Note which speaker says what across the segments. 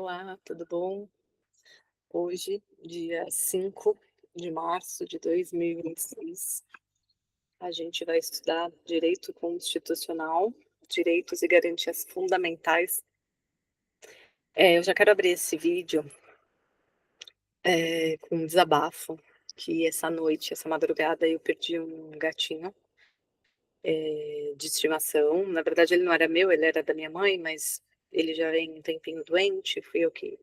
Speaker 1: Olá, tudo bom? Hoje, dia 5 de março de 2026, a gente vai estudar direito constitucional, direitos e garantias fundamentais. Eu já quero abrir esse vídeo, com um desabafo, que essa noite, essa madrugada, eu perdi um gatinho, de estimação. Na verdade, ele não era meu, ele era da minha mãe, mas ele já vem um tempinho doente, fui eu que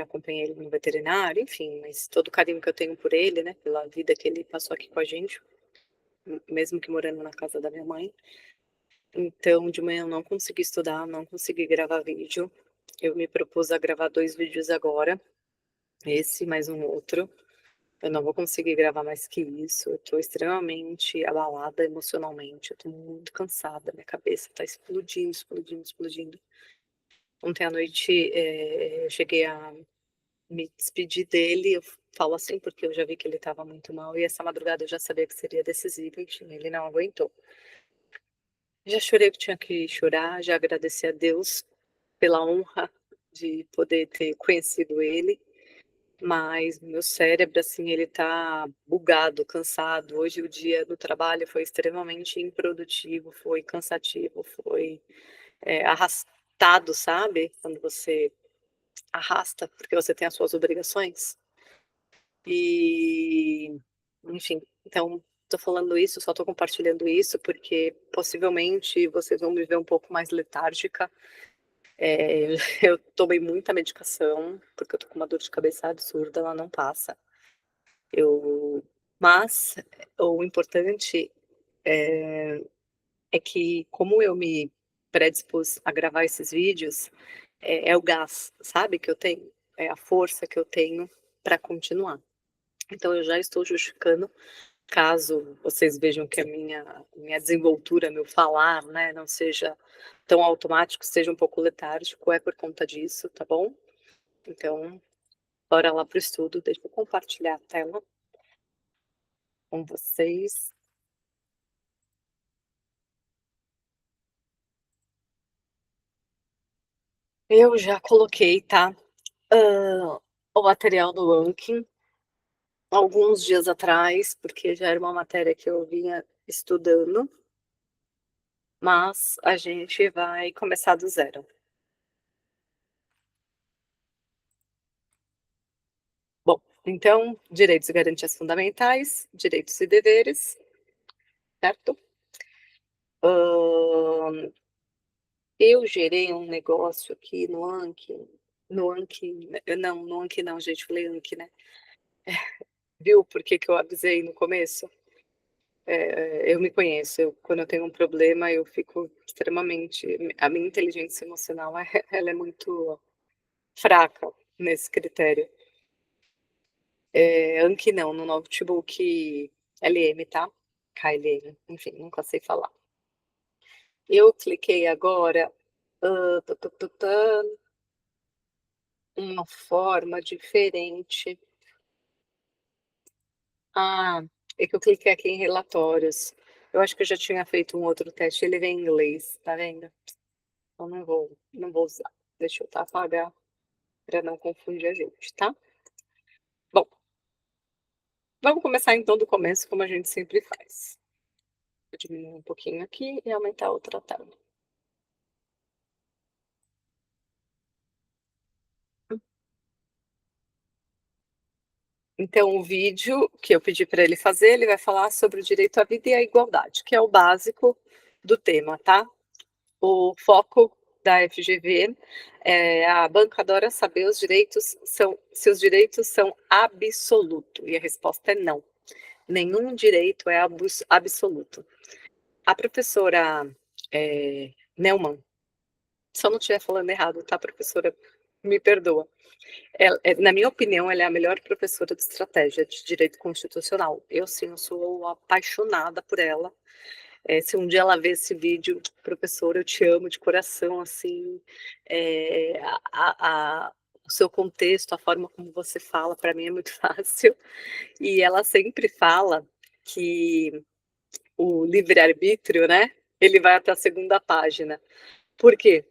Speaker 1: acompanhei ele no veterinário, enfim, mas todo o carinho que eu tenho por ele, né, pela vida que ele passou aqui com a gente, mesmo que morando na casa da minha mãe. Então, de manhã eu não consegui estudar, não consegui gravar vídeo. Eu me propus a gravar 2 vídeos agora, esse mais um outro. Eu não vou conseguir gravar mais que isso. Eu tô extremamente abalada emocionalmente, eu tô muito cansada, minha cabeça tá explodindo, explodindo, explodindo. Ontem à noite, eu cheguei a me despedi dele, eu falo assim, porque eu já vi que ele estava muito mal e essa madrugada eu já sabia que seria decisivo, enfim, ele não aguentou. Já chorei o que tinha que chorar, já agradeci a Deus pela honra de poder ter conhecido ele, mas meu cérebro, assim, ele tá bugado, cansado. Hoje o dia do trabalho foi extremamente improdutivo, foi cansativo, foi, arrastado, sabe, quando você arrasta, porque você tem as suas obrigações. E, enfim, então tô falando isso, só tô compartilhando isso, porque possivelmente vocês vão me ver um pouco mais letárgica. Eu tomei muita medicação, porque eu tô com uma dor de cabeça absurda, ela não passa. Eu mas o importante, é que como eu me predispus a gravar esses vídeos, é o gás, sabe, que eu tenho, é a força que eu tenho para continuar. Então eu já estou justificando. Caso vocês vejam que a minha desenvoltura, meu falar, né, não seja tão automático, seja um pouco letárgico, é por conta disso, tá bom? Então, bora lá para o estudo, deixa eu compartilhar a tela com vocês. Eu já coloquei, tá, o material do Anki, alguns dias atrás, porque já era uma matéria que eu vinha estudando, mas a gente vai começar do zero. Bom, então, direitos e garantias fundamentais, direitos e deveres, certo? Hã, eu gerei um negócio aqui no Anki, não, no Anki não, gente, falei Anki, né. Viu por que que eu avisei no começo? Eu me conheço, quando eu tenho um problema, eu fico extremamente a minha inteligência emocional, ela é muito fraca nesse critério. Anki não, no notebook LM, tá? KLM, enfim, nunca sei falar. Eu cliquei agora, tã tã tã tã, uma forma diferente. Ah, é que eu cliquei aqui em relatórios. Eu acho que eu já tinha feito um outro teste, ele vem em inglês, tá vendo? Então não vou usar. Deixa eu apagar para não confundir a gente, tá? Bom, vamos começar então do começo, como a gente sempre faz. Vou diminuir um pouquinho aqui e aumentar a outra tela. Então, o vídeo que eu pedi para ele fazer, ele vai falar sobre o direito à vida e à igualdade, que é o básico do tema, tá? O foco da FGV é a banca adora saber se os direitos são absoluto, e a resposta é não. Nenhum direito é absoluto. A professora, Neumann, se eu não estiver falando errado, tá, professora? Me perdoa. Na minha opinião, ela é a melhor professora de estratégia de direito constitucional. Eu, sim, eu sou apaixonada por ela. Se um dia ela ver esse vídeo, professora, eu te amo de coração, assim, eh, o seu contexto, a forma como você fala, para mim é muito fácil. E ela sempre fala que o livre-arbítrio, né, ele vai até a segunda página. Por quê?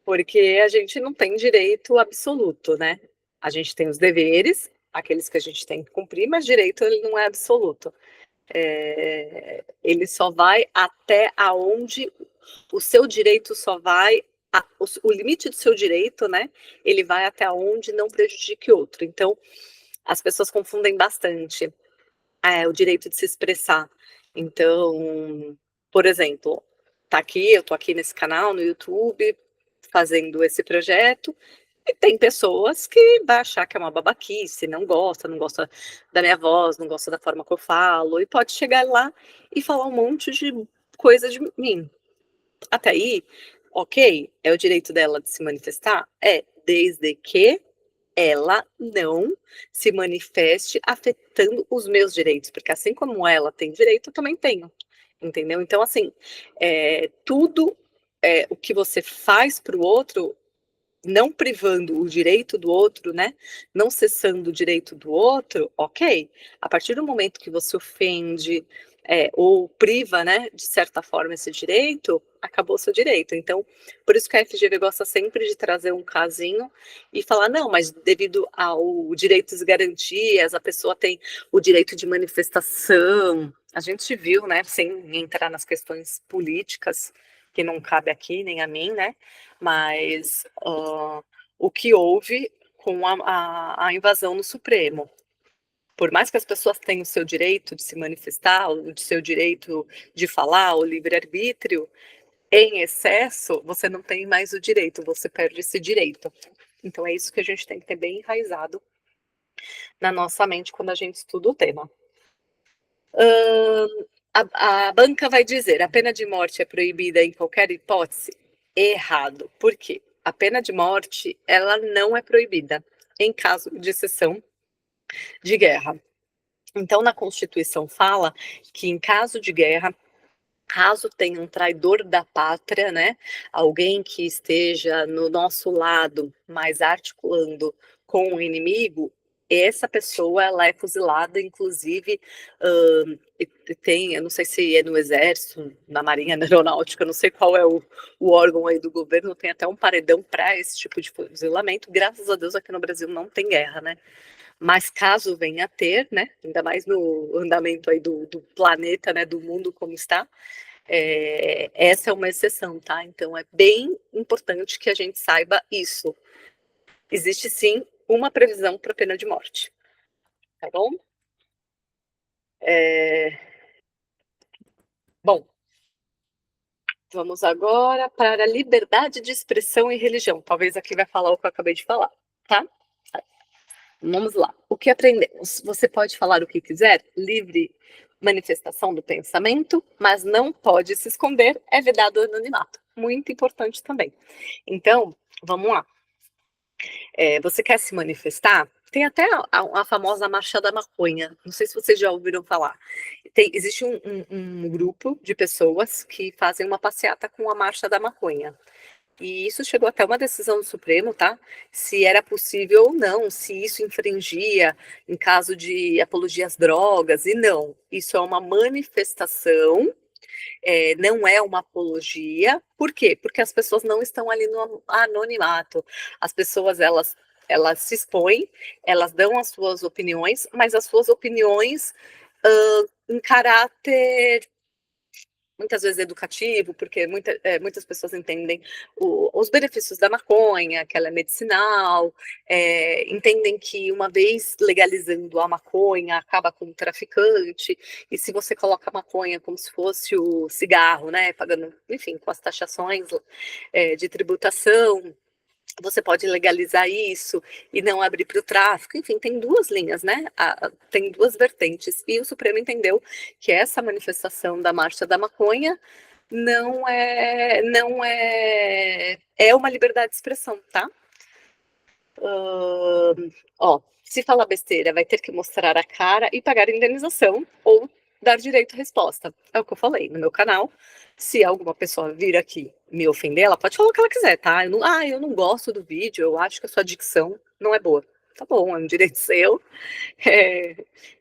Speaker 1: porque a gente não tem direito absoluto, né? A gente tem os deveres, aqueles que a gente tem que cumprir, mas direito ele não é absoluto. Ele só vai até aonde o seu direito só vai, o limite do seu direito, né? Ele vai até onde não prejudique outro. Então, as pessoas confundem bastante o direito de se expressar. Então, por exemplo, eu tô aqui nesse canal no YouTube fazendo esse projeto, e tem pessoas que vai achar que é uma babaquice, não gosta da minha voz, não gosta da forma que eu falo, e pode chegar lá e falar um monte de coisa de mim. Até aí, ok, é o direito dela de se manifestar? Desde que ela não se manifeste afetando os meus direitos, porque assim como ela tem direito, eu também tenho, entendeu? Então, assim, tudo o que você faz para o outro, não privando o direito do outro, né? Não cessando o direito do outro, ok. A partir do momento que você ofende ou priva, né, de certa forma esse direito, acabou o seu direito. Então, por isso que a FGV gosta sempre de trazer um casinho e falar, não, mas devido ao direitos e garantias, a pessoa tem o direito de manifestação. A gente viu, né, sem entrar nas questões políticas, que não cabe aqui nem a mim, né? Mas o que houve com a invasão no Supremo. Por mais que as pessoas tenham o seu direito de se manifestar, o seu direito de falar, o livre-arbítrio, em excesso, você não tem mais o direito, você perde esse direito. Então é isso que a gente tem que ter bem enraizado na nossa mente quando a gente estuda o tema. A banca vai dizer, a pena de morte é proibida em qualquer hipótese? Errado. Por quê? A pena de morte, ela não é proibida em caso de exceção de guerra. Então, na Constituição fala que em caso de guerra, caso tenha um traidor da pátria, né, alguém que esteja no nosso lado, mas articulando com o inimigo, essa pessoa ela é fuzilada, inclusive tem, eu não sei se é no Exército, na Marinha, na Aeronáutica, eu não sei qual é o órgão aí do governo, tem até um paredão para esse tipo de fuzilamento. Graças a Deus aqui no Brasil não tem guerra, né? Mas caso venha a ter, né, ainda mais no andamento aí do planeta, né, do mundo como está, essa é uma exceção, tá? Então é bem importante que a gente saiba isso. Existe sim uma previsão para pena de morte, tá bom? Bom, vamos agora para a liberdade de expressão e religião. Talvez aqui vai falar o que eu acabei de falar, tá? Vamos lá. O que aprendemos? Você pode falar o que quiser, livre manifestação do pensamento, mas não pode se esconder, é vedado o anonimato. Muito importante também. Então, vamos lá. Você quer se manifestar? Tem até a famosa Marcha da Maconha. Não sei se vocês já ouviram falar. Existe um grupo de pessoas que fazem uma passeata com a Marcha da Maconha. E isso chegou até uma decisão do Supremo, tá? Se era possível ou não, se isso infringia em caso de apologia às drogas, e não. Isso é uma manifestação, não é uma apologia. Por quê? Porque as pessoas não estão ali no anonimato. As pessoas, elas se expõem, elas dão as suas opiniões, mas as suas opiniões em caráter muitas vezes educativo, porque muitas pessoas entendem os benefícios da maconha, que ela é medicinal, entendem que uma vez legalizando a maconha, acaba com o traficante, e se você coloca a maconha como se fosse o cigarro, né, pagando, enfim, com as taxações de tributação, você pode legalizar isso e não abrir para o tráfico. Enfim, tem duas linhas, né? Tem duas vertentes. E o Supremo entendeu que essa manifestação da Marcha da Maconha é uma liberdade de expressão, tá? Se falar besteira, vai ter que mostrar a cara e pagar indenização ou dar direito à resposta. É o que eu falei no meu canal. Se alguma pessoa vir aqui me ofender, ela pode falar o que ela quiser, tá? Eu não gosto do vídeo, eu acho que a sua dicção não é boa. Tá bom, é um direito seu.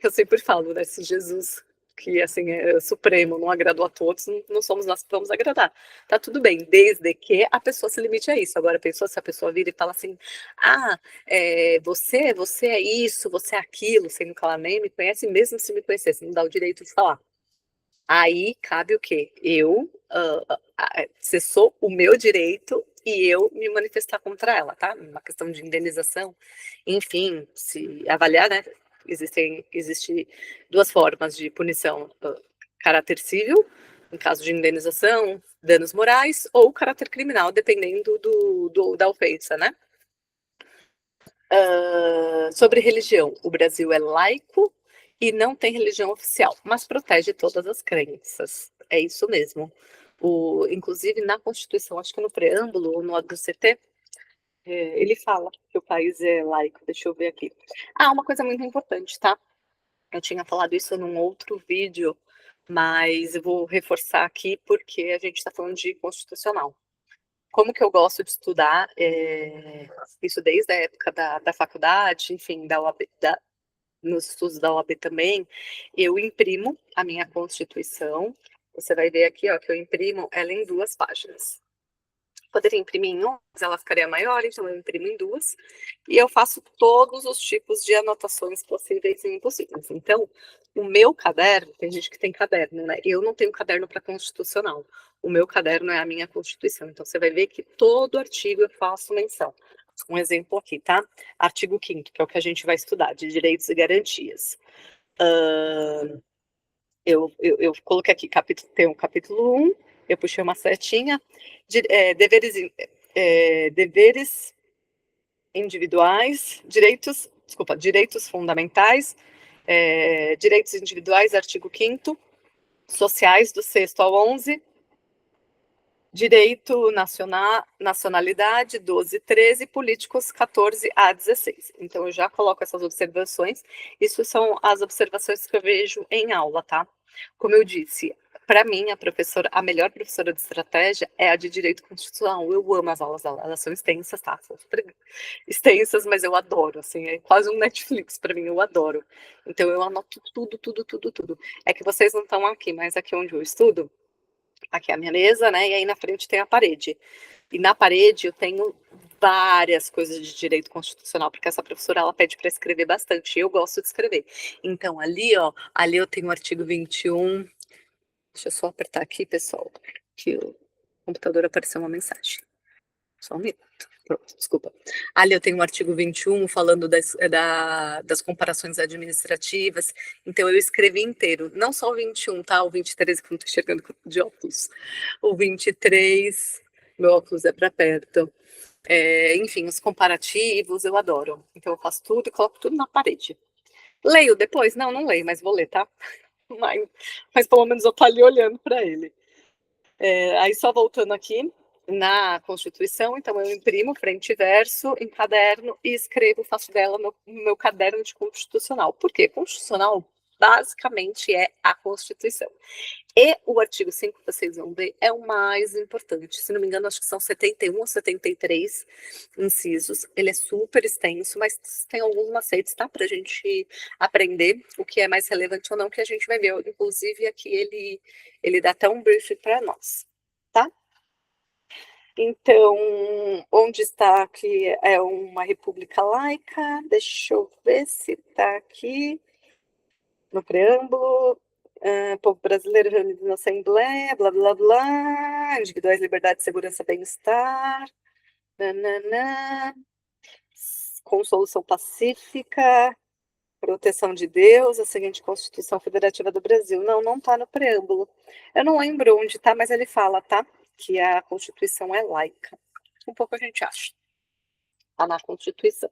Speaker 1: Eu sempre falo, né? Se Jesus que assim é supremo, não agradou a todos, não somos nós que vamos agradar. Tá tudo bem, desde que a pessoa se limite a isso. Agora, pensou se a pessoa vira e fala assim, você é isso, você é aquilo, sendo que ela nem me conhece, mesmo se me conhecesse, não dá o direito de falar. Aí cabe o quê? Cessou o meu direito e eu me manifestar contra ela, tá? Uma questão de indenização, enfim, se avaliar, né? Existe duas formas de punição: caráter civil, em caso de indenização, danos morais, ou caráter criminal, dependendo da ofensa, né? Sobre religião, o Brasil é laico e não tem religião oficial, mas protege todas as crenças. É isso mesmo. Inclusive, na Constituição, acho que no preâmbulo ou no ADCT, ele fala que o país é laico. Deixa eu ver aqui. Uma coisa muito importante, tá? Eu tinha falado isso num outro vídeo, mas eu vou reforçar aqui porque a gente está falando de constitucional. Como que eu gosto de estudar, isso desde a época da faculdade, enfim, da UAB, nos estudos da OAB também, eu imprimo a minha Constituição. Você vai ver aqui, ó, que eu imprimo ela em 2 páginas. Poderia imprimir em uma, mas ela ficaria maior, então eu imprimo em 2. E eu faço todos os tipos de anotações possíveis e impossíveis. Então, o meu caderno, tem gente que tem caderno, né? Eu não tenho caderno para constitucional. O meu caderno é a minha Constituição. Então, você vai ver que todo artigo eu faço menção. Um exemplo aqui, tá? Artigo 5º, que é o que a gente vai estudar, de direitos e garantias. Eu coloquei aqui, tem o capítulo 1, eu puxei uma setinha, deveres individuais, direitos fundamentais, direitos individuais, artigo 5º, sociais, do 6º ao 11, direito nacional, nacionalidade, 12 e 13, políticos, 14 a 16. Então, eu já coloco essas observações. Isso são as observações que eu vejo em aula, tá? Como eu disse, para mim, a melhor professora de estratégia é a de Direito Constitucional. Eu amo as aulas dela, elas são extensas, tá? São super extensas, mas eu adoro, assim, é quase um Netflix para mim, eu adoro. Então, eu anoto tudo, tudo, tudo, tudo. É que vocês não estão aqui, mas aqui onde eu estudo, aqui é a minha mesa, né? E aí na frente tem a parede. E na parede eu tenho várias coisas de direito constitucional, porque essa professora ela pede para escrever bastante. E eu gosto de escrever. Então ali, ó, ali eu tenho o artigo 21. Deixa eu só apertar aqui, pessoal, que o computador apareceu uma mensagem. Só um minuto. Pronto, desculpa. Ali eu tenho o artigo 21 falando das comparações administrativas. Então eu escrevi inteiro, não só o 21, tá? O 23 que eu não estou enxergando de óculos. O 23, meu óculos é para perto. Enfim, os comparativos, eu adoro. Então eu faço tudo e coloco tudo na parede. Leio depois? Não, não leio, mas vou ler, tá? Mas pelo menos eu tô ali olhando para ele. Aí só voltando aqui na Constituição, então eu imprimo frente e verso em caderno e escrevo, faço dela no meu caderno de constitucional. Por quê? Constitucional basicamente é a Constituição. E o artigo 5 que vocês vão ver é o mais importante. Se não me engano, acho que são 71 ou 73 incisos. Ele é super extenso, mas tem alguns macetes, tá? Pra gente aprender o que é mais relevante ou não, que a gente vai ver. Inclusive, aqui ele dá até um briefing para nós, tá? Então, onde está aqui é uma república laica. Deixa eu ver se está aqui no preâmbulo. Povo brasileiro reunido na Assembleia, blá, blá, blá, individuais, liberdade, segurança, bem-estar, nananã, com solução pacífica, proteção de Deus, a seguinte Constituição Federativa do Brasil. Não, não está no preâmbulo. Eu não lembro onde está, mas ele fala, tá? Que a Constituição é laica. Um pouco a gente acha. Está na Constituição.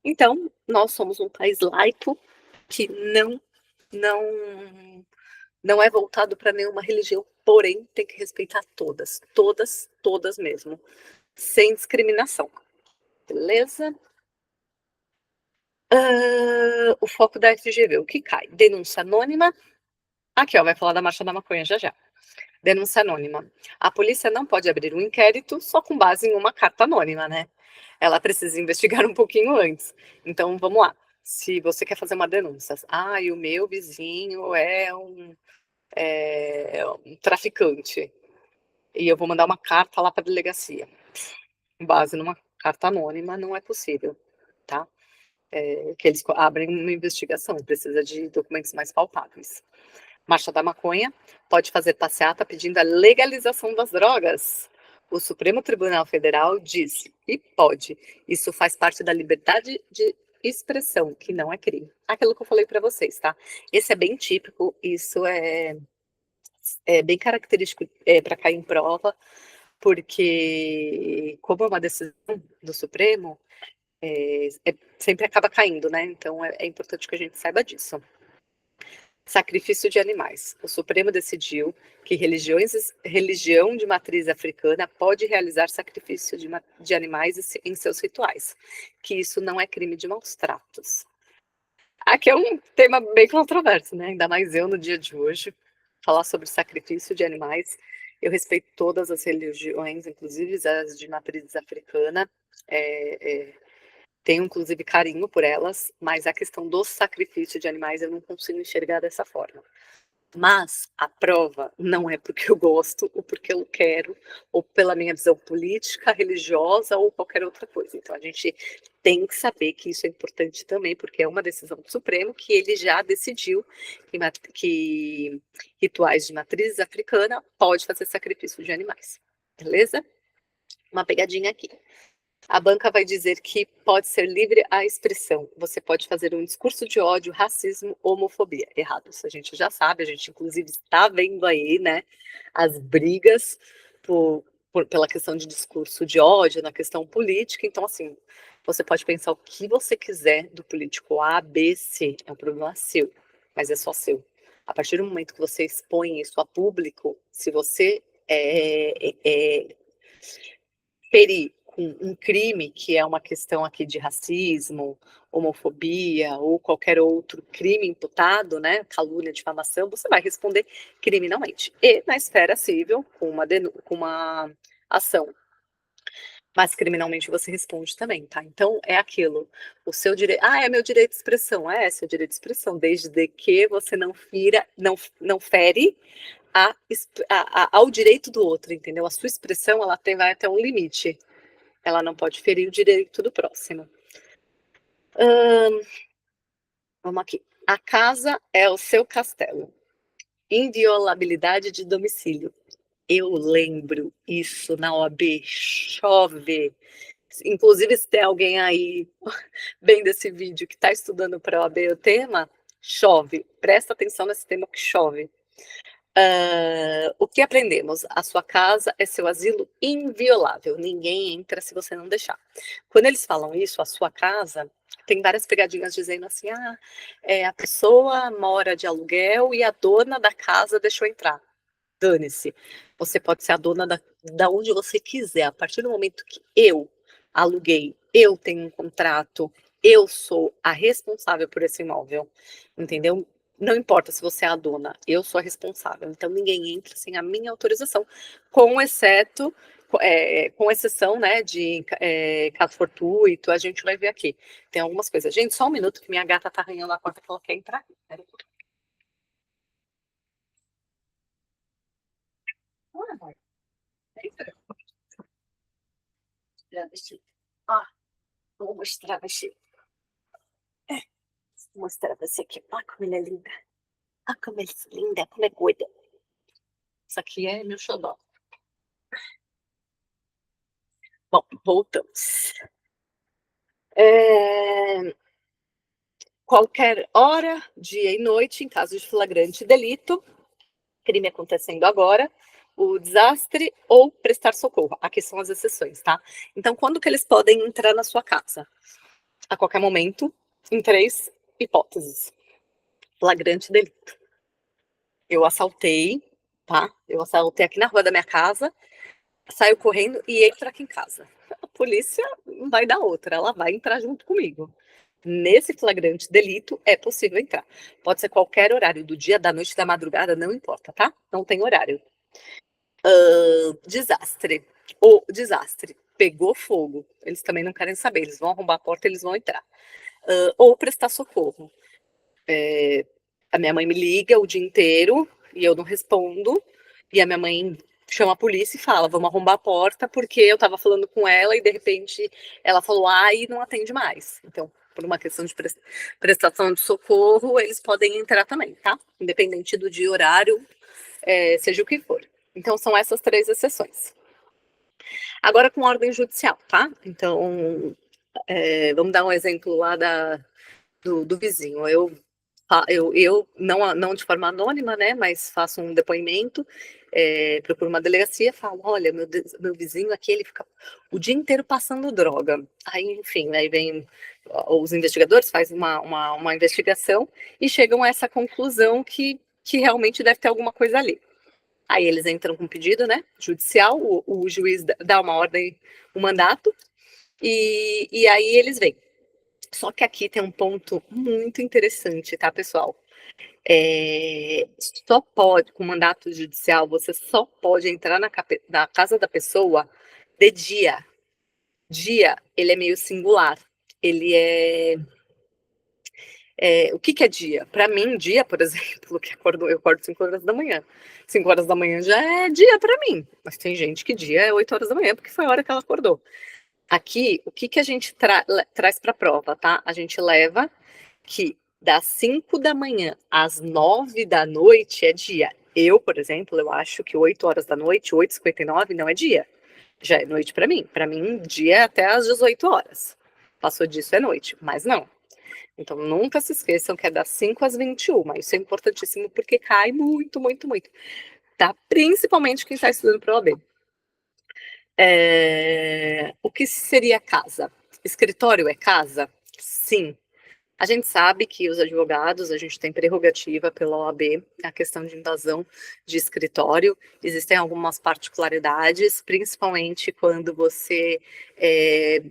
Speaker 1: Então, nós somos um país laico que não é voltado para nenhuma religião, porém tem que respeitar todas, todas, todas mesmo, sem discriminação. Beleza? O foco da FGV, o que cai? Denúncia anônima. Aqui, ó, vai falar da Marcha da Maconha já já. Denúncia anônima. A polícia não pode abrir um inquérito só com base em uma carta anônima, né? Ela precisa investigar um pouquinho antes. Então, vamos lá. se você quer fazer uma denúncia, e o meu vizinho é um traficante, e eu vou mandar uma carta lá para a delegacia, com base numa carta anônima, não é possível, tá? Que eles abrem uma investigação, precisa de documentos mais palpáveis. Marcha da Maconha pode fazer passeata pedindo a legalização das drogas. O Supremo Tribunal Federal diz que pode. Isso faz parte da liberdade de expressão, que não é crime. Aquilo que eu falei para vocês, tá? Esse é bem típico, isso é bem característico para cair em prova, porque, como é uma decisão do Supremo, sempre acaba caindo, né? Então é importante que a gente saiba disso. Sacrifício de animais. O Supremo decidiu que religião de matriz africana pode realizar sacrifício de animais em seus rituais, que isso não é crime de maus tratos. Aqui é um tema bem controverso, né? Ainda mais eu no dia de hoje, falar sobre sacrifício de animais. Eu respeito todas as religiões, inclusive as de matriz africana. Tenho, inclusive, carinho por elas, mas a questão do sacrifício de animais eu não consigo enxergar dessa forma. Mas a prova não é porque eu gosto, ou porque eu quero, ou pela minha visão política, religiosa, ou qualquer outra coisa. Então, a gente tem que saber que isso é importante também, porque é uma decisão do Supremo que ele já decidiu que rituais de matriz africana pode fazer sacrifício de animais. Beleza? Uma pegadinha aqui. A banca vai dizer que pode ser livre a expressão. Você pode fazer um discurso de ódio, racismo, homofobia. Errado, isso a gente já sabe, a gente inclusive está vendo aí, né, as brigas pela questão de discurso de ódio, na questão política. Então, assim, você pode pensar o que você quiser do político A, B, C, é um problema seu, mas é só seu. A partir do momento que você expõe isso a público, se você ferir com um crime, que é uma questão aqui de racismo, homofobia ou qualquer outro crime imputado, né, calúnia, difamação, você vai responder criminalmente. E na esfera civil, com uma ação. Mas criminalmente você responde também, tá? Então é aquilo, o seu direito. É meu direito de expressão. É seu direito de expressão, desde que você não fere ao direito do outro, entendeu? A sua expressão vai até um limite. Ela não pode ferir o direito do próximo. Vamos aqui. A casa é o seu castelo. Inviolabilidade de domicílio. Eu lembro isso na OAB. Chove. Inclusive, se tem alguém aí bem desse vídeo que está estudando para a OAB o tema, chove. Presta atenção nesse tema que chove. O que aprendemos? A sua casa é seu asilo inviolável. Ninguém entra se você não deixar. Quando eles falam isso, a sua casa, tem várias pegadinhas dizendo assim: a pessoa mora de aluguel e a dona da casa deixou entrar. Dane-se. Você pode ser a dona da onde você quiser. A partir do momento que eu aluguei, eu tenho um contrato, eu sou a responsável por esse imóvel. Entendeu? Não importa se você é a dona, eu sou a responsável. Então ninguém entra sem a minha autorização, com exceção, né, de caso fortuito. A gente vai ver aqui. Tem algumas coisas. Gente, só um minuto que minha gata tá arranhando a porta que ela quer entrar. Vou mostrar você aqui. Olha como ele é linda. Olha como ele é linda, como é doida. Isso aqui é meu xodó. Bom, voltamos. Qualquer hora, dia e noite, em caso de flagrante delito, crime acontecendo agora, o desastre ou prestar socorro. Aqui são as exceções, tá? Então, quando que eles podem entrar na sua casa? A qualquer momento, em 3 hipóteses. Flagrante delito. Eu assaltei, tá? Eu assaltei aqui na rua da minha casa, saio correndo e entro aqui em casa. A polícia não vai dar outra, ela vai entrar junto comigo. Nesse flagrante delito é possível entrar. Pode ser qualquer horário do dia, da noite, da madrugada, não importa, tá? Não tem horário. Desastre. O desastre pegou fogo. Eles também não querem saber. Eles vão arrombar a porta, eles vão entrar. ou prestar socorro. A minha mãe me liga o dia inteiro e eu não respondo, e a minha mãe chama a polícia e fala, vamos arrombar a porta, porque eu estava falando com ela e de repente ela falou, e não atende mais. Então, por uma questão de prestação de socorro, eles podem entrar também, tá? Independente do dia, horário, seja o que for. Então, são essas 3 exceções. Agora, com ordem judicial, tá? Então, vamos dar um exemplo lá do vizinho. Eu não de forma anônima, né, mas faço um depoimento, procuro uma delegacia, falo, olha, meu vizinho aqui, ele fica o dia inteiro passando droga. Aí, enfim, aí vem os investigadores, fazem uma investigação e chegam a essa conclusão que realmente deve ter alguma coisa ali. Aí eles entram com um pedido, né, judicial, o juiz dá uma ordem, um mandato, e aí eles vêm. Só que aqui tem um ponto muito interessante, tá, pessoal? Só pode, com mandato judicial, você só pode entrar na casa da pessoa de dia. Dia, ele é meio singular. Ele o que é dia? Para mim, dia, por exemplo, eu acordo 5 horas da manhã. 5 horas da manhã já é dia para mim. Mas tem gente que dia é 8 horas da manhã, porque foi a hora que ela acordou. Aqui, o que a gente traz para a prova, tá? A gente leva que das 5 da manhã às 9 da noite é dia. Eu, por exemplo, eu acho que 8 horas da noite, 8h59, não é dia. Já é noite para mim. Para mim, dia é até às 18 horas. Passou disso é noite, mas não. Então, nunca se esqueçam que é das 5 às 21. Isso é importantíssimo porque cai muito, muito, muito. Tá? Principalmente quem está estudando para o OAB. O que seria casa? Escritório é casa? Sim. A gente sabe que os advogados, a gente tem prerrogativa pela OAB, a questão de invasão de escritório. Existem algumas particularidades, principalmente quando você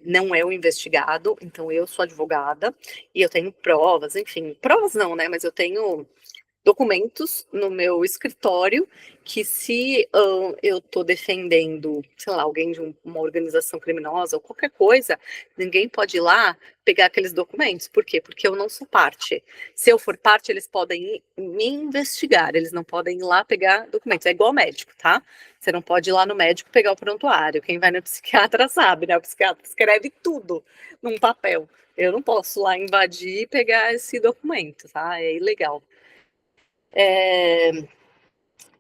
Speaker 1: não é o investigado. Então, eu sou advogada e eu tenho provas, enfim, provas não, né? Mas eu tenho documentos no meu escritório que se eu estou defendendo, sei lá, alguém de uma organização criminosa ou qualquer coisa, ninguém pode ir lá pegar aqueles documentos. Por quê? Porque eu não sou parte. Se eu for parte, eles podem me investigar, eles não podem ir lá pegar documentos. É igual médico, tá? Você não pode ir lá no médico pegar o prontuário. Quem vai no psiquiatra sabe, né? O psiquiatra escreve tudo num papel. Eu não posso lá invadir e pegar esse documento, tá? É ilegal.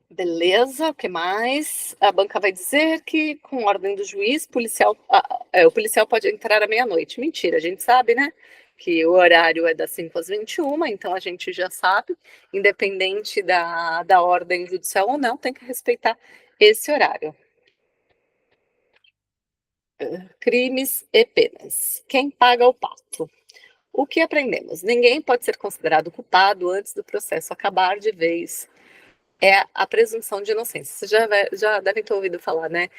Speaker 1: Beleza, o que mais? A banca vai dizer que, com ordem do juiz, o policial pode entrar à meia-noite. Mentira, a gente sabe, né? Que o horário é das 5 às 21, então a gente já sabe, independente da ordem judicial ou não, tem que respeitar esse horário. Crimes e penas. Quem paga o pato? O que aprendemos? Ninguém pode ser considerado culpado antes do processo acabar de vez. É a presunção de inocência. Vocês já devem ter ouvido falar, né?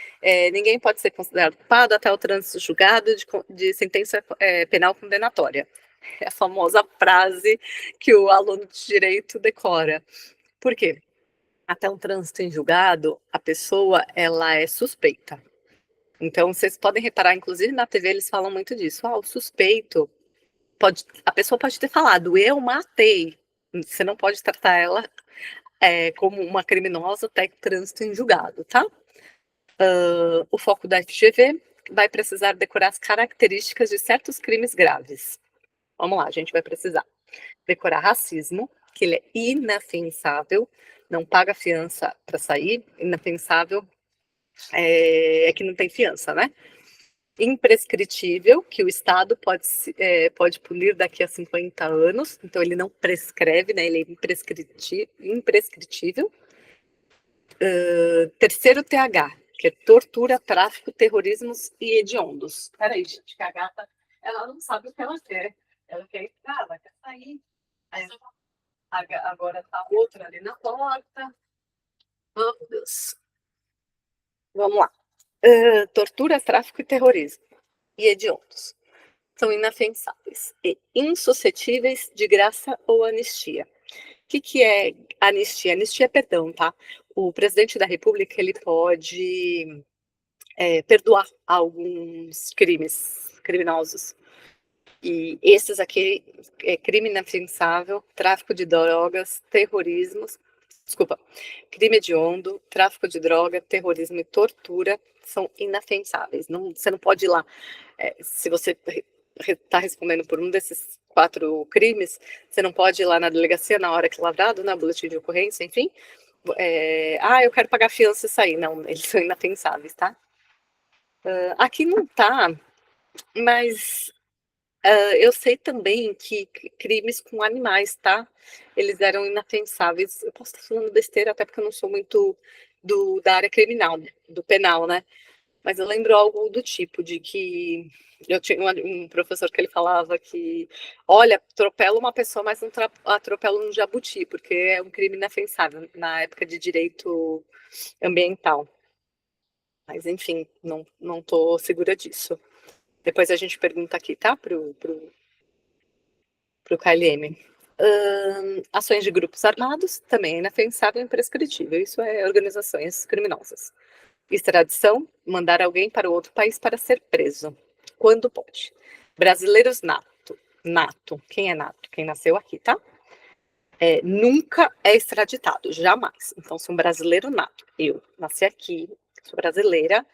Speaker 1: Ninguém pode ser considerado culpado até o trânsito julgado de sentença penal condenatória. É a famosa frase que o aluno de direito decora. Por quê? Até um trânsito em julgado, a pessoa ela é suspeita. Então, vocês podem reparar, inclusive na TV eles falam muito disso. O suspeito a pessoa pode ter falado, eu matei. Você não pode tratar ela como uma criminosa até trânsito em julgado, tá? O foco da FGV vai precisar decorar as características de certos crimes graves. Vamos lá, a gente vai precisar decorar racismo, que ele é inafiançável, não paga fiança para sair, inafiançável é que não tem fiança, né? Imprescritível, que o Estado pode punir daqui a 50 anos, então ele não prescreve, né? Ele é imprescritível. Terceiro TH, que é tortura, tráfico, terrorismos e hediondos. Peraí, gente, que a gata, ela não sabe o que ela quer. Ela quer entrar, ela quer sair. Aí, agora tá outra ali na porta. Oh, meu Deus. Vamos lá. Tortura, tráfico e terrorismo e hediondos são inafiançáveis e insuscetíveis de graça ou anistia. O que é anistia? Anistia é perdão, tá? O presidente da República, ele pode perdoar alguns crimes criminosos. E esses aqui é crime inafiançável, tráfico de drogas, terrorismo, desculpa, crime hediondo, tráfico de droga, terrorismo e tortura são inafiançáveis. Não, você não pode ir lá. Se você está respondendo por um desses 4 crimes, você não pode ir lá na delegacia na hora que lavrado, na boletim de ocorrência, enfim. Eu quero pagar fiança e sair. Não, eles são inafiançáveis, tá? Aqui não tá, mas eu sei também que crimes com animais, tá? Eles eram inafiançáveis. Eu posso estar falando besteira, até porque eu não sou muito da área criminal, do penal, né? Mas eu lembro algo do tipo, de que eu tinha um professor que ele falava que, olha, atropela uma pessoa, mas não atropela um jabuti, porque é um crime inafiançável na época de direito ambiental. Mas, enfim, não tô segura disso. Depois a gente pergunta aqui, tá? Pro KLM. Ações de grupos armados, também é inafiançável e imprescritível. Isso é organizações criminosas. Extradição, mandar alguém para outro país para ser preso. Quando pode. Brasileiros nato. Nato. Quem é nato? Quem nasceu aqui, tá? Nunca é extraditado, jamais. Então, se um brasileiro nato, eu nasci aqui, sou brasileira,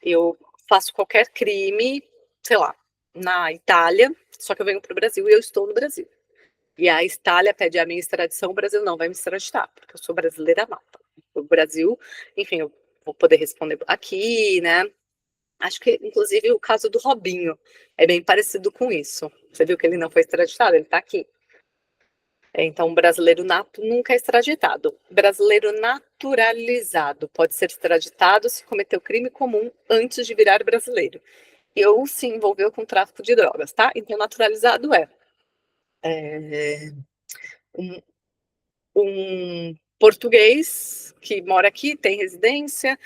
Speaker 1: eu faço qualquer crime, sei lá, na Itália, só que eu venho para o Brasil e eu estou no Brasil. E a Itália pede a minha extradição, o Brasil não vai me extraditar, porque eu sou brasileira nata. O Brasil, enfim, eu vou poder responder aqui, né? Acho que, inclusive, o caso do Robinho é bem parecido com isso. Você viu que ele não foi extraditado, ele está aqui. Então, brasileiro nato nunca é extraditado. Brasileiro naturalizado pode ser extraditado se cometeu crime comum antes de virar brasileiro. Ou se envolveu com tráfico de drogas, tá? Então, naturalizado é um, um português que mora aqui, tem residência,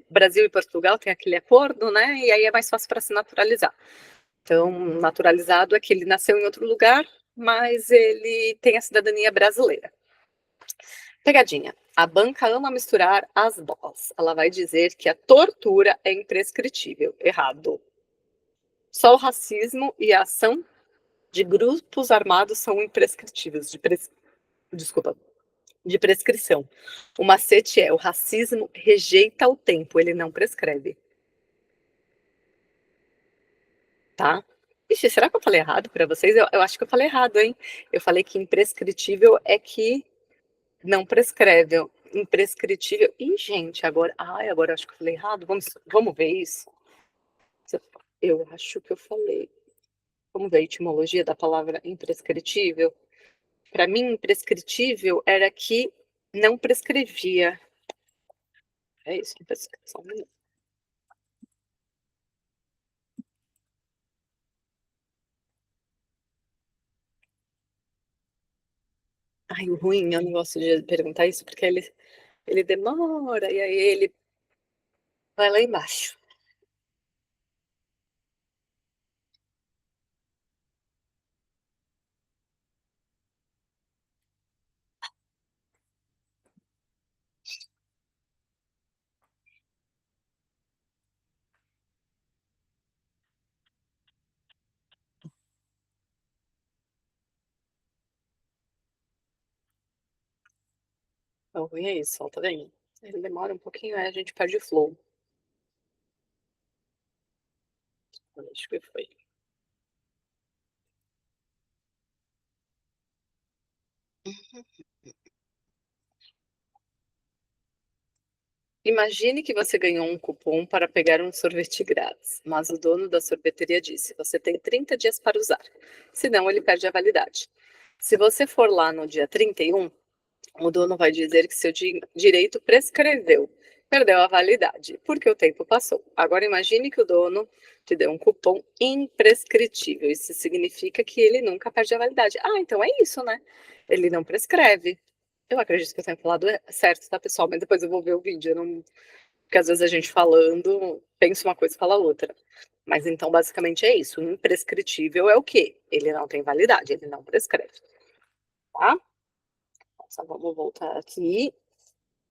Speaker 1: Brasil e Portugal tem aquele acordo, né? E aí é mais fácil para se naturalizar. Então, naturalizado é que ele nasceu em outro lugar, mas ele tem a cidadania brasileira. Pegadinha. A banca ama misturar as bolas. Ela vai dizer que a tortura é imprescritível. Errado. Só o racismo e a ação de grupos armados são imprescritíveis. Desculpa, de prescrição. O macete é: o racismo rejeita o tempo, ele não prescreve. Tá? Ixi, será que eu falei errado para vocês? Eu acho que eu falei errado, hein? Eu falei que imprescritível é que não prescreve. Imprescritível. Ih, gente, agora eu acho que eu falei errado. Vamos ver isso. Eu acho que eu falei. Vamos ver a etimologia da palavra imprescritível. Para mim, imprescritível era que não prescrevia. É isso, só um minuto. Ai, o ruim, eu não gosto de perguntar isso, porque ele demora, e aí ele vai lá embaixo. O ruim é isso, ó, tá vendo? Ele demora um pouquinho, aí a gente perde o flow. Acho que foi. Imagine que você ganhou um cupom para pegar um sorvete grátis, mas o dono da sorveteria disse: você tem 30 dias para usar, senão ele perde a validade. Se você for lá no dia 31, o dono vai dizer que seu direito prescreveu, perdeu a validade, porque o tempo passou. Agora imagine que o dono te deu um cupom imprescritível. Isso significa que ele nunca perde a validade. Então é isso, né? Ele não prescreve. Eu acredito que eu tenha falado certo, tá, pessoal? Mas depois eu vou ver o vídeo. Porque às vezes a gente falando, pensa uma coisa e fala outra. Mas então, basicamente é isso. Imprescritível é o quê? Ele não tem validade, ele não prescreve. Tá? Só vamos voltar aqui.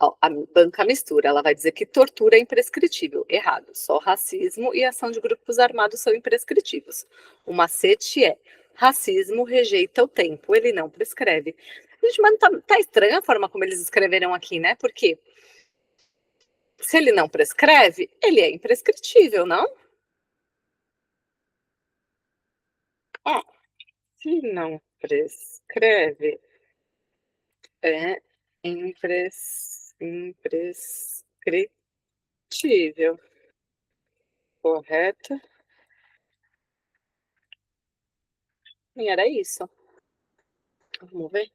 Speaker 1: Ó, a banca mistura, ela vai dizer que tortura é imprescritível. Errado. Só racismo e ação de grupos armados são imprescritíveis. O macete é: racismo rejeita o tempo, ele não prescreve. Gente, mas tá estranha a forma como eles escreveram aqui, né? Porque se ele não prescreve, ele é imprescritível, não? Ó, se não prescreve, é imprescritível. Correto? E era isso. Vamos ver?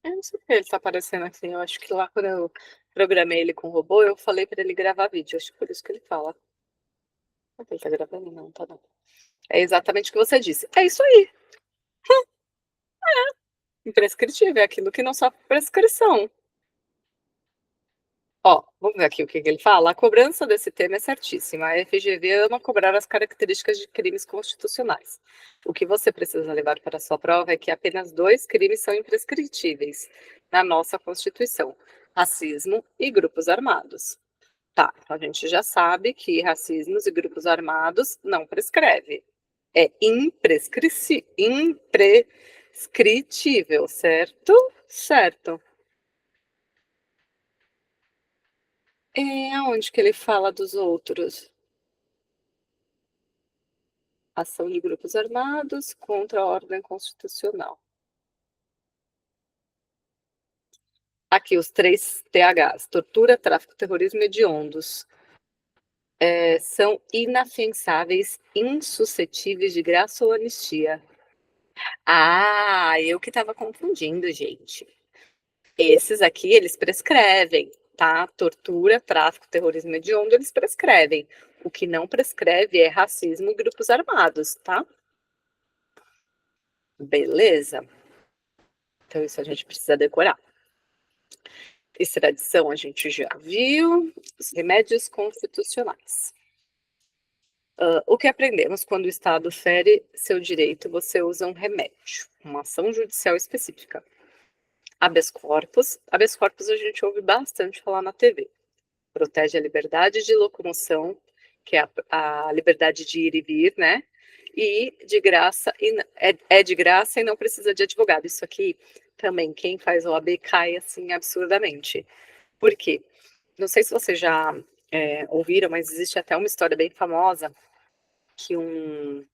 Speaker 1: Eu não sei porque ele tá aparecendo assim. Eu acho que lá quando eu programei ele com o robô, eu falei pra ele gravar vídeo. Acho que por isso que ele fala. Será que ele tá gravando? Não, tá não. É exatamente o que você disse. É isso aí. Imprescritível, é aquilo que não sofre prescrição. Ó, vamos ver aqui o que ele fala. A cobrança desse tema é certíssima. A FGV ama cobrar as características de crimes constitucionais. O que você precisa levar para a sua prova é que apenas dois crimes são imprescritíveis na nossa Constituição: racismo e grupos armados. Tá, então a gente já sabe que racismos e grupos armados não prescreve. É imprescritível, certo? Certo. É aonde que ele fala dos outros? Ação de grupos armados contra a ordem constitucional. Aqui, os três THs: tortura, tráfico, terrorismo e hediondos. São inafiançáveis, insuscetíveis de graça ou anistia. Ah, eu que estava confundindo, gente. Esses aqui, eles prescrevem, tá? Tortura, tráfico, terrorismo hediondo, eles prescrevem. O que não prescreve é racismo e grupos armados, tá? Beleza? Então, isso a gente precisa decorar. Extradição a gente já viu. Os remédios constitucionais. O que aprendemos quando o Estado fere seu direito, você usa um remédio, uma ação judicial específica. Habeas corpus. Habeas corpus a gente ouve bastante falar na TV. Protege a liberdade de locomoção, que é a liberdade de ir e vir, né? E de graça, é de graça e não precisa de advogado. Isso aqui também, quem faz OAB cai assim absurdamente. Por quê? Não sei se vocês já ouviram, mas existe até uma história bem famosa que um,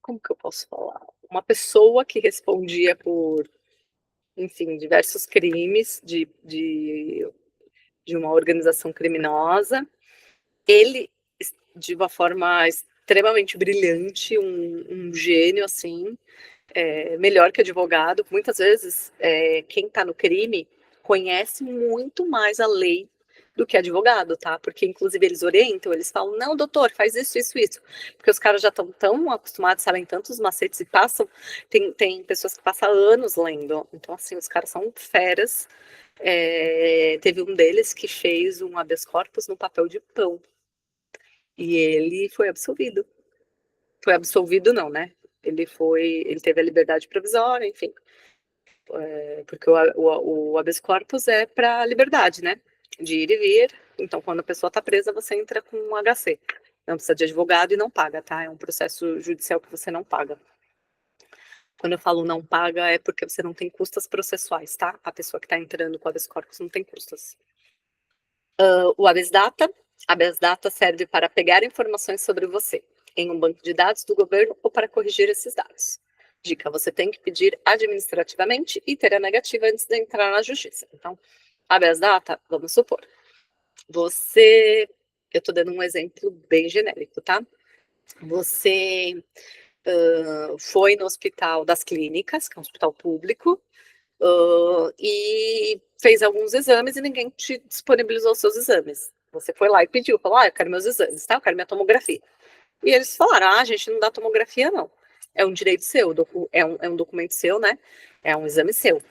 Speaker 1: como que eu posso falar? Uma pessoa que respondia por, enfim, diversos crimes de uma organização criminosa. Ele, de uma forma extremamente brilhante, um gênio, assim, melhor que advogado. Muitas vezes, quem está no crime conhece muito mais a lei do que advogado, tá? Porque, inclusive, eles orientam, eles falam, não, doutor, faz isso, isso, isso. Porque os caras já estão tão acostumados, sabem tantos macetes e passam, tem pessoas que passam anos lendo. Então, assim, os caras são feras. Teve um deles que fez um habeas corpus no papel de pão. E ele foi absolvido. Foi absolvido não, né? Ele teve a liberdade provisória, enfim. Porque o habeas corpus é para liberdade, né? De ir e vir. Então, quando a pessoa está presa, você entra com um HC. Não precisa de advogado e não paga, tá? É um processo judicial que você não paga. Quando eu falo não paga, é porque você não tem custas processuais, tá? A pessoa que está entrando com o habeas corpus não tem custas. O habeas data. Habeas data serve para pegar informações sobre você em um banco de dados do governo ou para corrigir esses dados. Dica: você tem que pedir administrativamente e ter a negativa antes de entrar na justiça. Então, habeas data, vamos supor, você Eu tô dando um exemplo bem genérico, tá? Você foi no Hospital das Clínicas, que é um hospital público, e fez alguns exames e ninguém te disponibilizou os seus exames. Você foi lá e pediu, falou, eu quero meus exames, tá? Eu quero minha tomografia. E eles falaram, a gente não dá tomografia, não. É um direito seu, é um documento seu, né? É um exame seu.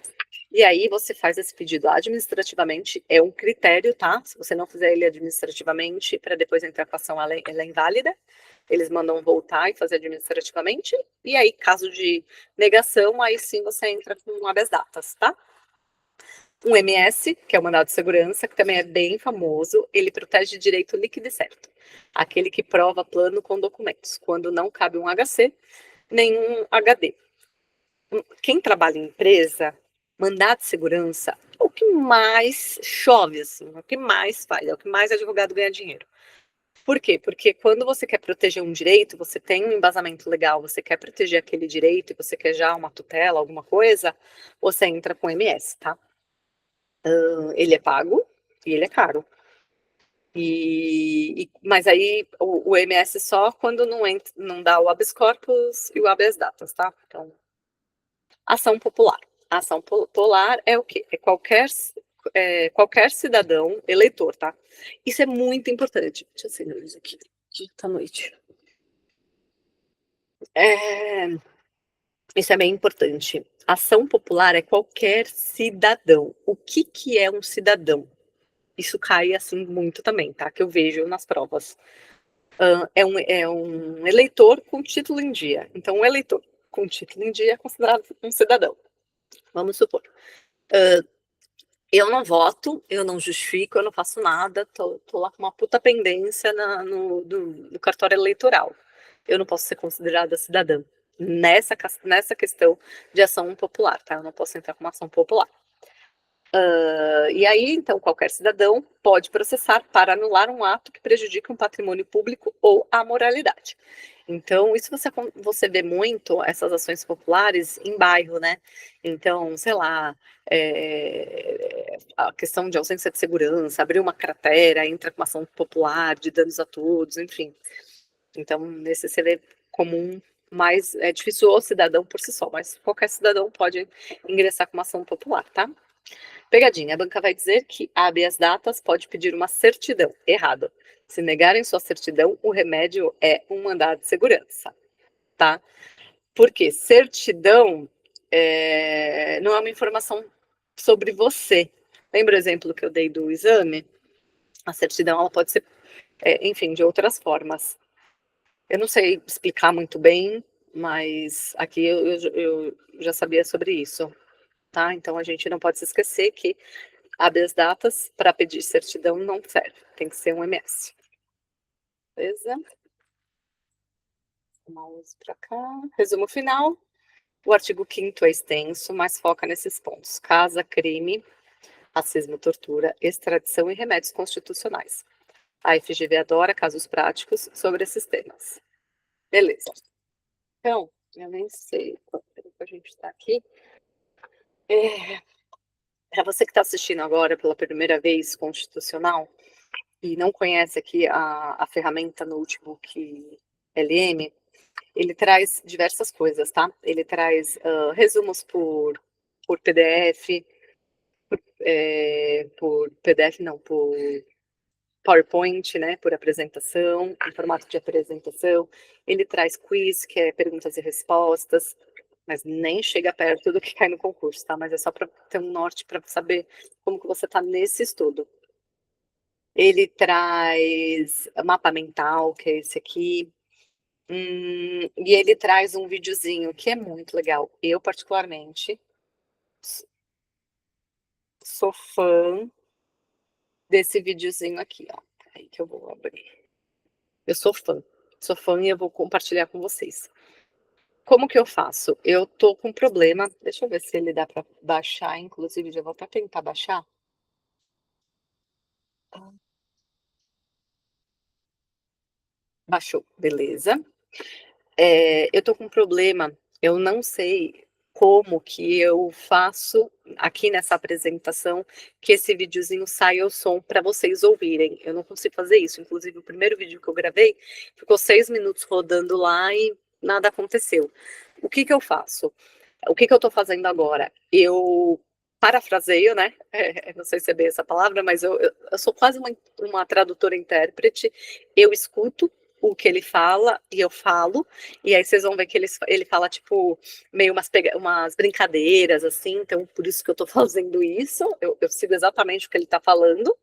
Speaker 1: E aí você faz esse pedido administrativamente, é um critério, tá? Se você não fizer ele administrativamente, para depois entrar com a ação, ela é inválida. Eles mandam voltar e fazer administrativamente. E aí, caso de negação, aí sim você entra com um habeas datas, tá? Um MS, que é o mandado de segurança, que também é bem famoso, ele protege direito líquido e certo. Aquele que prova plano com documentos, quando não cabe um HC, nem um HD. Quem trabalha em empresa, mandado de segurança, é o que mais chove, assim, é o que mais faz, é o que mais advogado ganha dinheiro. Por quê? Porque quando você quer proteger um direito, você tem um embasamento legal, você quer proteger aquele direito e você quer já uma tutela, alguma coisa, você entra com MS, tá? Ele é pago e ele é caro. Mas aí o MS só quando não dá o habeas corpus e o habeas datas, tá? Então, ação popular. A ação popular é o quê? Qualquer cidadão eleitor, tá? Isso é muito importante. Deixa eu acender a luz aqui, que tá noite. É, isso é bem importante. Ação popular é qualquer cidadão. O que que é um cidadão? Isso cai assim muito também, tá? Que eu vejo nas provas. É um eleitor com título em dia. Então, um eleitor com título em dia é considerado um cidadão. Vamos supor. Eu não voto, eu não justifico, eu não faço nada, tô lá com uma puta pendência no cartório eleitoral. Eu não posso ser considerada cidadã nessa questão de ação popular, tá? Eu não posso entrar com uma ação popular. E aí, então, qualquer cidadão pode processar para anular um ato que prejudique um patrimônio público ou a moralidade. Então, isso você vê muito, essas ações populares em bairro, né? Então, sei lá, a questão de ausência de segurança, abrir uma cratera, entra com uma ação popular de danos a todos, enfim. Então, nesse você vê comum, mas é difícil o cidadão por si só, mas qualquer cidadão pode ingressar com uma ação popular, tá? Pegadinha, a banca vai dizer que habeas datas pode pedir uma certidão. Errado. Se negarem sua certidão, o remédio é um mandado de segurança, tá? Porque certidão não é uma informação sobre você. Lembra o exemplo que eu dei do exame? A certidão ela pode ser, enfim, de outras formas. Eu não sei explicar muito bem, mas aqui eu já sabia sobre isso, tá? Então a gente não pode se esquecer que habeas datas para pedir certidão não serve, tem que ser um MS. Beleza? Vamos para cá. Resumo final. O artigo 5º é extenso, mas foca nesses pontos: casa, crime, racismo, tortura, extradição e remédios constitucionais. A FGV adora casos práticos sobre esses temas. Beleza. Então, eu nem sei quanto tempo a gente está aqui. Para você que está assistindo agora pela primeira vez constitucional e não conhece aqui a ferramenta Notebook LM, ele traz diversas coisas, tá? Ele traz resumos por PDF, por PDF não, por PowerPoint, né, por apresentação, em formato de apresentação. Ele traz quiz, que é perguntas e respostas, mas nem chega perto do que cai no concurso, tá? Mas é só para ter um norte para saber como que você está nesse estudo. Ele traz mapa mental, que é esse aqui. E ele traz um videozinho que é muito legal. Eu, particularmente, sou fã desse videozinho aqui, ó. Aí que eu vou abrir. Eu sou fã e eu vou compartilhar com vocês. Como que eu faço? Eu tô com problema. Deixa eu ver se ele dá para baixar. Inclusive, já vou até tentar baixar. Baixou, beleza. Eu tô com problema. Eu não sei. como que eu faço aqui nessa apresentação que esse videozinho saia o som para vocês ouvirem. Eu não consigo fazer isso. Inclusive, o primeiro vídeo que eu gravei ficou 6 minutos rodando lá e nada aconteceu. O que que eu faço? O que que eu estou fazendo agora? Eu parafraseio, né? Não sei se é bem essa palavra, mas eu sou quase uma tradutora intérprete. Eu escuto o que ele fala e eu falo, e aí vocês vão ver que ele fala, tipo, meio umas brincadeiras, assim, então por isso que eu tô fazendo isso, eu sigo exatamente o que ele tá falando,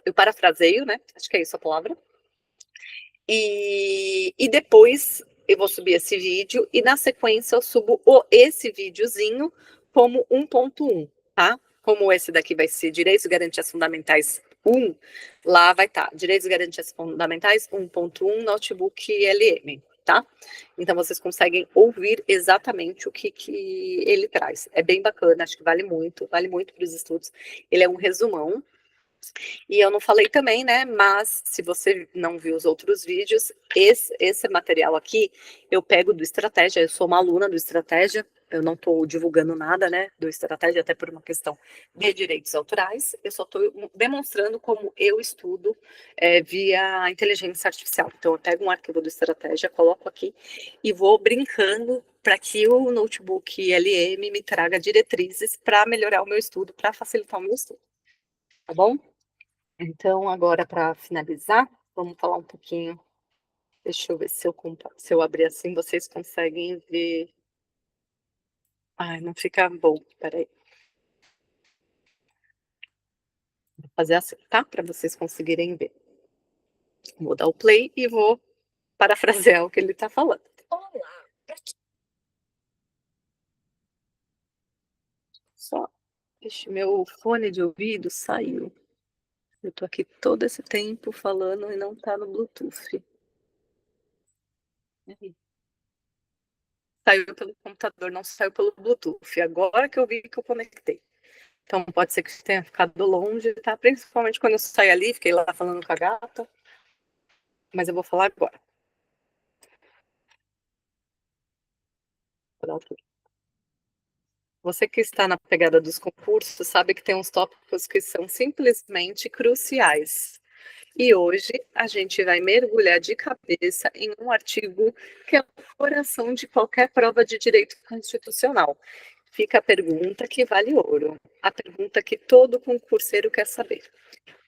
Speaker 1: eu parafraseio, né, acho que é isso a palavra, e depois eu vou subir esse vídeo, e na sequência eu subo esse videozinho como 1.1, tá? Como esse daqui vai ser Direitos e Garantias Fundamentais 1, lá vai estar Direitos e Garantias Fundamentais 1.1 Notebook LM, tá? Então vocês conseguem ouvir exatamente o que ele traz. É bem bacana, acho que vale muito para os estudos. Ele é um resumão, e eu não falei também, né? Mas se você não viu os outros vídeos, esse material aqui eu pego do Estratégia. Eu sou uma aluna do Estratégia. Eu não estou divulgando nada, né, do Estratégia, até por uma questão de direitos autorais. Eu só estou demonstrando como eu estudo via inteligência artificial. Então, eu pego um arquivo do Estratégia, coloco aqui e vou brincando para que o notebook LM me traga diretrizes para melhorar o meu estudo, para facilitar o meu estudo. Tá bom? Então, agora para finalizar, vamos falar um pouquinho. Deixa eu ver se eu abrir assim, vocês conseguem ver. Ai, não fica bom. Peraí. Vou fazer assim, tá? Para vocês conseguirem ver. Vou dar o play e vou parafrasear o que ele está falando. Olá. Só. Ixi, meu fone de ouvido saiu. Eu tô aqui todo esse tempo falando e não tá no Bluetooth. Saiu pelo computador, não saiu pelo Bluetooth. Agora que eu vi que eu conectei. Então pode ser que tenha ficado longe, tá? Principalmente quando eu saí ali, fiquei lá falando com a gata. Mas eu vou falar agora. Pronto. Você que está na pegada dos concursos sabe que tem uns tópicos que são simplesmente cruciais. E hoje a gente vai mergulhar de cabeça em um artigo que é o coração de qualquer prova de direito constitucional. Fica a pergunta que vale ouro, a pergunta que todo concurseiro quer saber.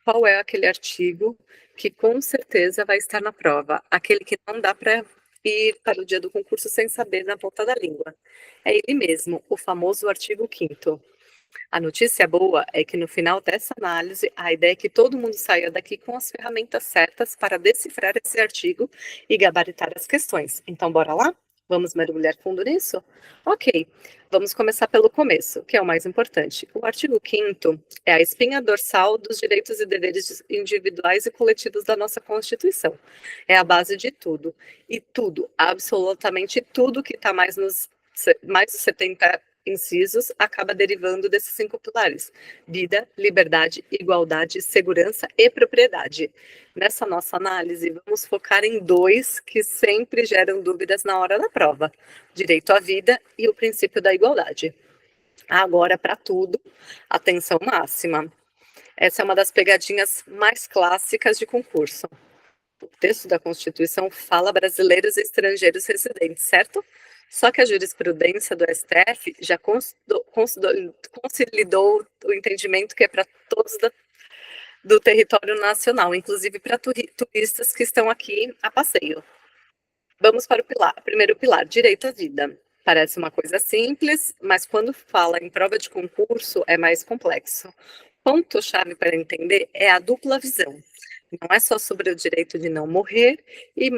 Speaker 1: Qual é aquele artigo que com certeza vai estar na prova? Aquele que não dá para ir para o dia do concurso sem saber na ponta da língua. É ele mesmo, o famoso artigo 5º. A notícia boa é que no final dessa análise, a ideia é que todo mundo saia daqui com as ferramentas certas para decifrar esse artigo e gabaritar as questões. Então, bora lá? Vamos mergulhar fundo nisso? Ok, vamos começar pelo começo, que é o mais importante. O artigo 5º é a espinha dorsal dos direitos e deveres individuais e coletivos da nossa Constituição. É a base de tudo. E tudo, absolutamente tudo que está mais de 70 incisos acaba derivando desses 5 pilares: vida, liberdade, igualdade, segurança e propriedade. Nessa nossa análise, vamos focar em 2 que sempre geram dúvidas na hora da prova: direito à vida e o princípio da igualdade. Agora, para tudo, atenção máxima. Essa é uma das pegadinhas mais clássicas de concurso. O texto da Constituição fala brasileiros e estrangeiros residentes, certo? Só que a jurisprudência do STF já consolidou o entendimento que é para todos do território nacional, inclusive para turistas que estão aqui a passeio. Vamos para o primeiro pilar, direito à vida. Parece uma coisa simples, mas quando fala em prova de concurso é mais complexo. Ponto-chave para entender é a dupla visão. Não é só sobre o direito de não morrer, e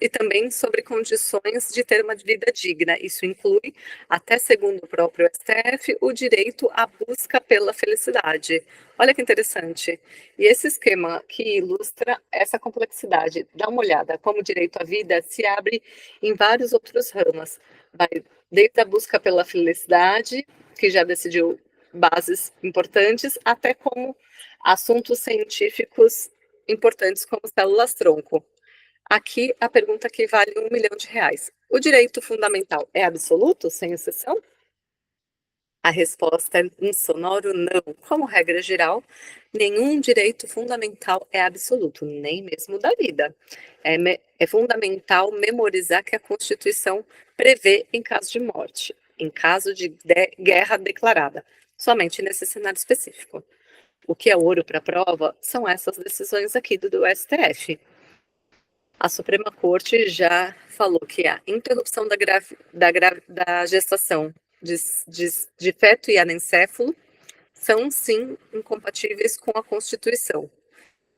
Speaker 1: também sobre condições de ter uma vida digna. Isso inclui, até segundo o próprio STF, o direito à busca pela felicidade. Olha que interessante. E esse esquema que ilustra essa complexidade, dá uma olhada, como o direito à vida se abre em vários outros ramos. Vai desde a busca pela felicidade, que já decidiu bases importantes, até como assuntos científicos importantes como células-tronco. Aqui a pergunta que vale R$ 1 milhão. O direito fundamental é absoluto, sem exceção? A resposta é um sonoro não. Como regra geral, nenhum direito fundamental é absoluto, nem mesmo da vida. É fundamental memorizar que a Constituição prevê em caso de morte, em caso de guerra declarada, somente nesse cenário específico. O que é ouro para a prova são essas decisões aqui do STF. A Suprema Corte já falou que a interrupção da gestação de feto e anencefalo são, sim, incompatíveis com a Constituição.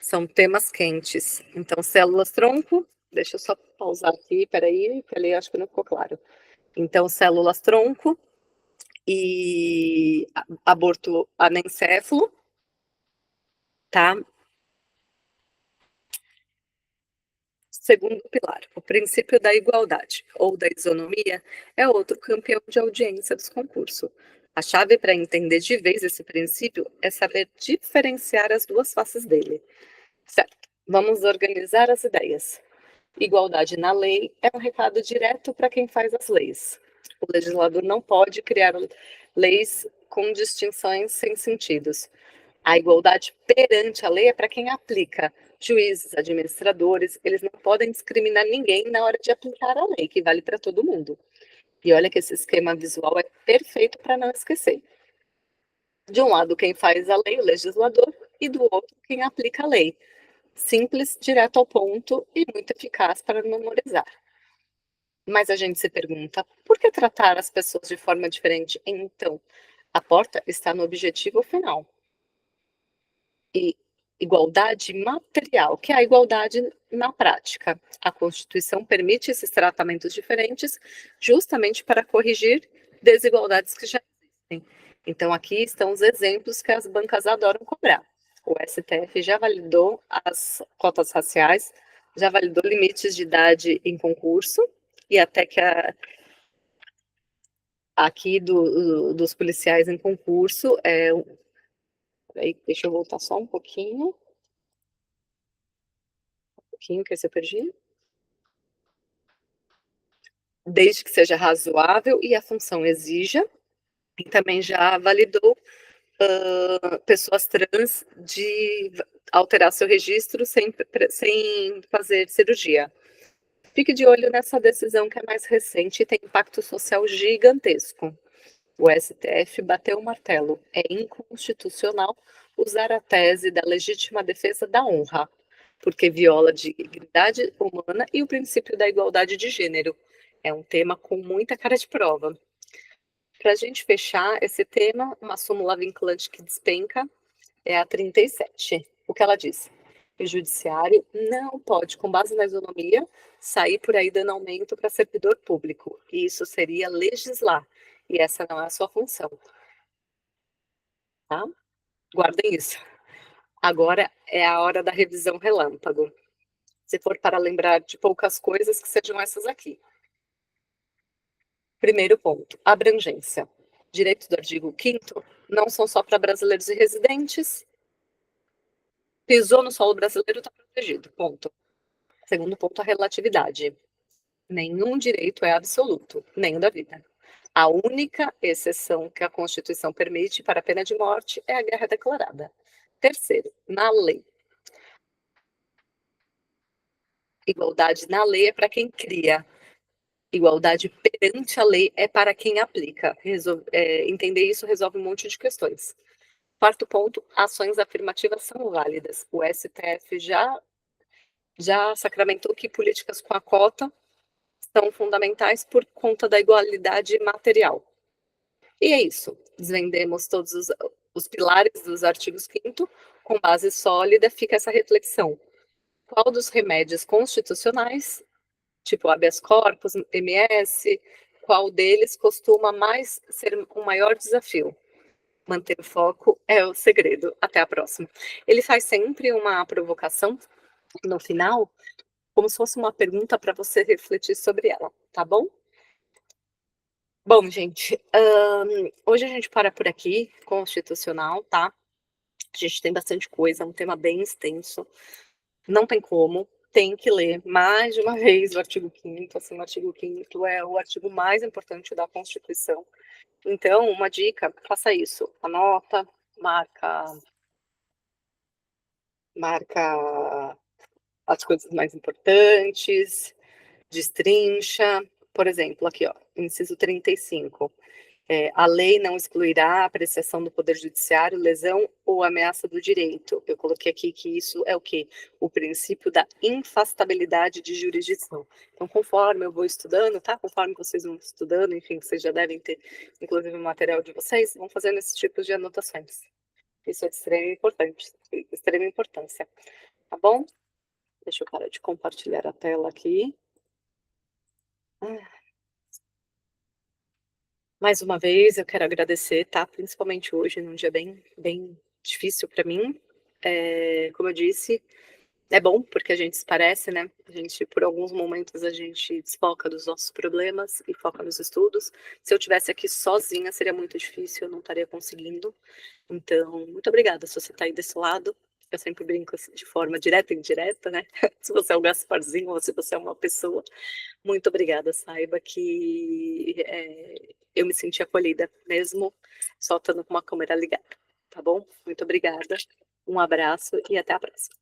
Speaker 1: São temas quentes. Então, células-tronco, deixa eu só pausar aqui, peraí, que ali acho que não ficou claro. Então, células-tronco e aborto anencefalo, tá? Segundo pilar, o princípio da igualdade ou da isonomia é outro campeão de audiência dos concursos. A chave para entender de vez esse princípio é saber diferenciar as duas faces dele. Certo, vamos organizar as ideias. Igualdade na lei é um recado direto para quem faz as leis. O legislador não pode criar leis com distinções sem sentidos. A igualdade perante a lei é para quem aplica. Juízes, administradores, eles não podem discriminar ninguém na hora de aplicar a lei, que vale para todo mundo. E olha que esse esquema visual é perfeito para não esquecer. De um lado, quem faz a lei, o legislador, e do outro, quem aplica a lei. Simples, direto ao ponto e muito eficaz para memorizar. Mas a gente se pergunta, por que tratar as pessoas de forma diferente? Então, a porta está no objetivo final. E igualdade material, que é a igualdade na prática. A Constituição permite esses tratamentos diferentes justamente para corrigir desigualdades que já existem. Então, aqui estão os exemplos que as bancas adoram cobrar. O STF já validou as cotas raciais, já validou limites de idade em concurso, e até que aqui dos policiais em concurso, peraí, deixa eu voltar só um pouquinho, que esse eu perdi. Desde que seja razoável e a função exija, e também já validou pessoas trans de alterar seu registro sem fazer cirurgia. Fique de olho nessa decisão que é mais recente e tem impacto social gigantesco. O STF bateu o martelo. É inconstitucional usar a tese da legítima defesa da honra, porque viola a dignidade humana e o princípio da igualdade de gênero. É um tema com muita cara de prova. Para a gente fechar esse tema, uma súmula vinculante que despenca é a 37. O que ela diz? O judiciário não pode, com base na isonomia, sair por aí dando aumento para servidor público. E isso seria legislar. E essa não é a sua função. Tá? Guardem isso. Agora é a hora da revisão relâmpago. Se for para lembrar de poucas coisas, que sejam essas aqui. Primeiro ponto, abrangência. Direitos do artigo 5º não são só para brasileiros e residentes. Pisou no solo brasileiro, está protegido, ponto. Segundo ponto, a relatividade. Nenhum direito é absoluto, nem o da vida. A única exceção que a Constituição permite para a pena de morte é a guerra declarada. Terceiro, na lei. Igualdade na lei é para quem cria. Igualdade perante a lei é para quem aplica. Entender isso resolve um monte de questões. Quarto ponto, ações afirmativas são válidas. O STF já sacramentou que políticas com a cota são fundamentais por conta da igualdade material. E é isso. Desvendemos todos os pilares dos artigos 5º, com base sólida, fica essa reflexão. Qual dos remédios constitucionais, tipo habeas corpus, MS, qual deles costuma mais ser um maior desafio? Manter o foco é o segredo. Até a próxima. Ele faz sempre uma provocação no final, como se fosse uma pergunta para você refletir sobre ela, tá bom? Bom, gente, hoje a gente para por aqui, constitucional, tá? A gente tem bastante coisa, é um tema bem extenso, não tem como. tem que ler mais de uma vez o artigo 5º, assim, o artigo 5º é o artigo mais importante da Constituição. Então, uma dica, faça isso, anota, marca as coisas mais importantes, destrincha. Por exemplo, aqui, ó, inciso 35. A lei não excluirá a apreciação do Poder Judiciário, lesão ou ameaça do direito. Eu coloquei aqui que isso é o quê? O princípio da infastabilidade de jurisdição. Então, conforme eu vou estudando, tá? Conforme vocês vão estudando, enfim, vocês já devem ter, inclusive, o material de vocês, vão fazendo esses tipos de anotações. Isso é de extrema importância, tá bom? Deixa eu parar de compartilhar a tela aqui. Mais uma vez, eu quero agradecer, tá? Principalmente hoje, num dia bem difícil para mim. Como eu disse, é bom porque a gente se parece, né? A gente, por alguns momentos, a gente desfoca dos nossos problemas e foca nos estudos. Se eu tivesse aqui sozinha, seria muito difícil, eu não estaria conseguindo. Então, muito obrigada se você está aí desse lado. Eu sempre brinco assim, de forma direta e indireta, né? Se você é um Gasparzinho ou se você é uma pessoa. Muito obrigada, saiba que eu me senti acolhida, mesmo só estando com uma câmera ligada, tá bom? Muito obrigada, um abraço e até a próxima.